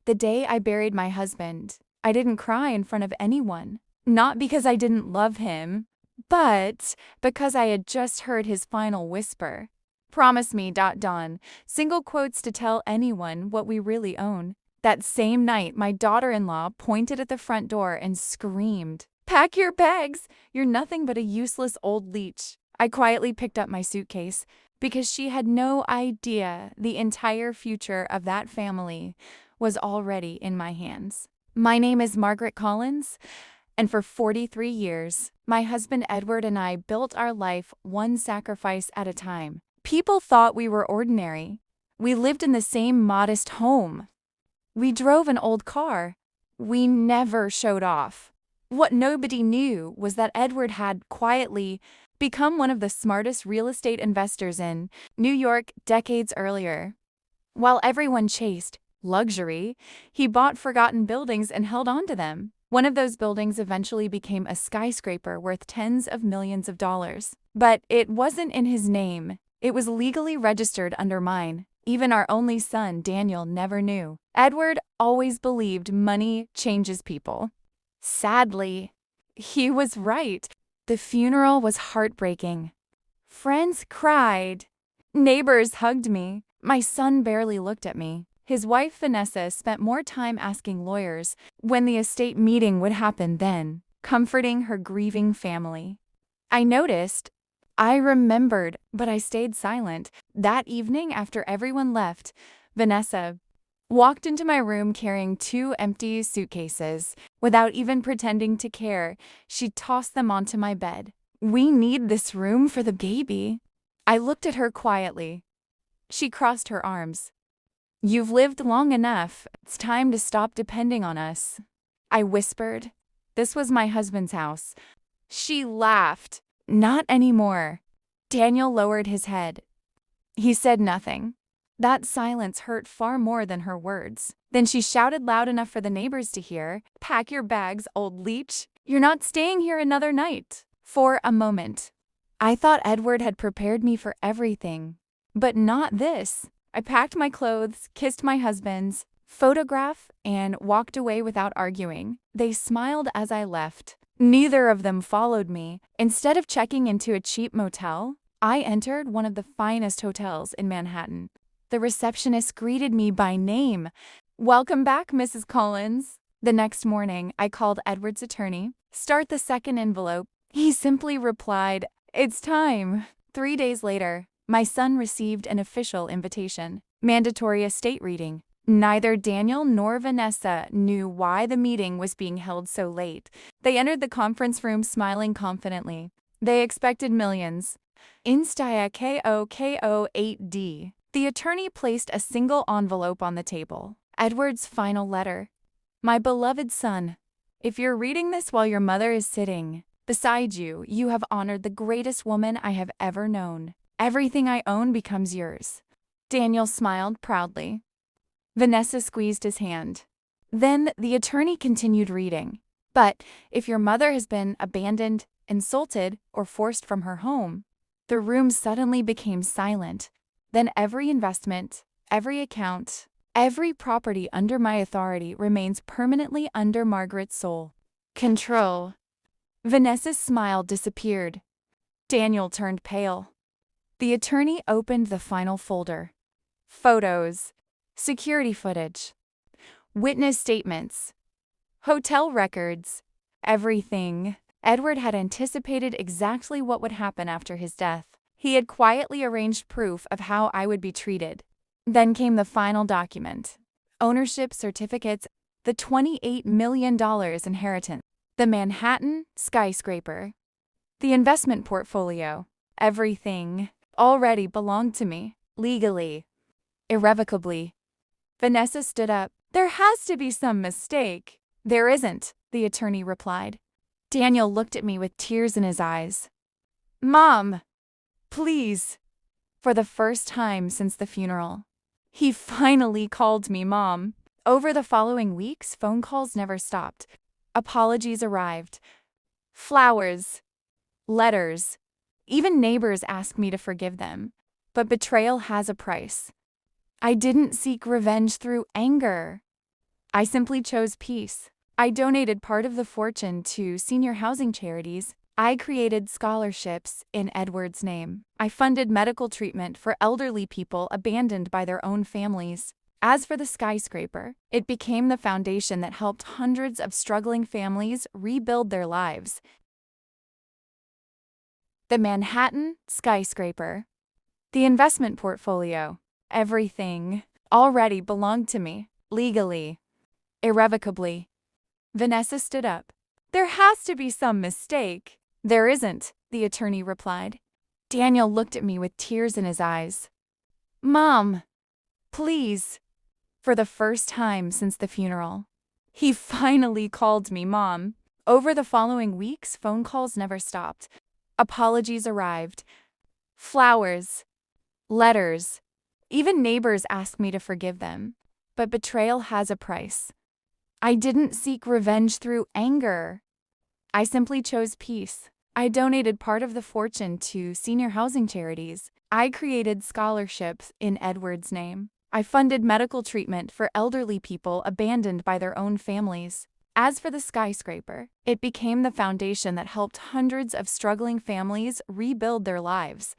The day I buried my husband, I didn't cry in front of anyone. Not because I didn't love him, but because I had just heard his final whisper. Promise me, Dawn. Single quotes to tell anyone what we really own. That same night, my daughter-in-law pointed at the front door and screamed, "Pack your bags! You're nothing but a useless old leech." I quietly picked up my suitcase because she had no idea the entire future of that family was already in my hands. My name is Margaret Collins, and for 43 years, my husband Edward and I built our life one sacrifice at a time. People thought we were ordinary. We lived in the same modest home. We drove an old car. We never showed off. What nobody knew was that Edward had quietly become one of the smartest real estate investors in New York decades earlier. While everyone chased luxury, he bought forgotten buildings and held on to them. One of those buildings eventually became a skyscraper worth tens of millions of dollars. But it wasn't in his name. It was legally registered under mine. Even our only son, Daniel, never knew. Edward always believed money changes people. Sadly, he was right. The funeral was heartbreaking. Friends cried. Neighbors hugged me. My son barely looked at me. His wife, Vanessa, spent more time asking lawyers when the estate meeting would happen than comforting her grieving family. I remembered, but I stayed silent. That evening, after everyone left, Vanessa walked into my room carrying 2 empty suitcases. Without even pretending to care, she tossed them onto my bed. "We need this room for the baby." I looked at her quietly. She crossed her arms. "You've lived long enough. It's time to stop depending on us." I whispered. This was my husband's house. She laughed. "Not anymore." Daniel lowered his head. He said nothing. That silence hurt far more than her words. Then she shouted loud enough for the neighbors to hear, "Pack your bags, old leech. You're not staying here another night." For a moment, I thought Edward had prepared me for everything. But not this. I packed my clothes, kissed my husband's photograph, and walked away without arguing. They smiled as I left. Neither of them followed me. Instead of checking into a cheap motel, I entered one of the finest hotels in Manhattan. The receptionist greeted me by name. "Welcome back, Mrs. Collins." The next morning, I called Edward's attorney. "Start the second envelope." He simply replied, "It's time." 3 days later, my son received an official invitation. Mandatory estate reading. Neither Daniel nor Vanessa knew why the meeting was being held so late. They entered the conference room smiling confidently. They expected millions. Instia KO 8D. The attorney placed a single envelope on the table. Edward's final letter. "My beloved son, if you're reading this while your mother is sitting beside you, you have honored the greatest woman I have ever known. Everything I own becomes yours." Daniel smiled proudly. Vanessa squeezed his hand. Then the attorney continued reading. "But if your mother has been abandoned, insulted, or forced from her home." The room suddenly became silent. Then every investment, every account, every property under my authority remains permanently under Margaret's sole control. Vanessa's smile disappeared. Daniel turned pale. The attorney opened the final folder. Photos, security footage, witness statements, hotel records, everything. Edward had anticipated exactly what would happen after his death. He had quietly arranged proof of how I would be treated. Then came the final document. Ownership certificates, the $28 million inheritance, the Manhattan skyscraper, the investment portfolio. Everything already belonged to me, legally, irrevocably. Vanessa stood up. "There has to be some mistake." "There isn't," the attorney replied. Daniel looked at me with tears in his eyes. "Mom, please." For the first time since the funeral, he finally called me Mom. Over the following weeks, phone calls never stopped. Apologies arrived. Flowers. Letters. Even neighbors asked me to forgive them. But betrayal has a price. I didn't seek revenge through anger. I simply chose peace. I donated part of the fortune to senior housing charities. I created scholarships in Edward's name. I funded medical treatment for elderly people abandoned by their own families. As for the skyscraper, it became the foundation that helped hundreds of struggling families rebuild their lives. The Manhattan skyscraper. The investment portfolio. Everything already belonged to me, legally, irrevocably. Vanessa stood up. There has to be some mistake. There isn't, the attorney replied. Daniel looked at me with tears in his eyes. Mom, please. For the first time since the funeral. He finally called me Mom. Over the following weeks, phone calls never stopped. Apologies arrived. Flowers. Letters. Even neighbors asked me to forgive them. But betrayal has a price. I didn't seek revenge through anger. I simply chose peace. I donated part of the fortune to senior housing charities. I created scholarships in Edward's name. I funded medical treatment for elderly people abandoned by their own families. As for the skyscraper, it became the foundation that helped hundreds of struggling families rebuild their lives.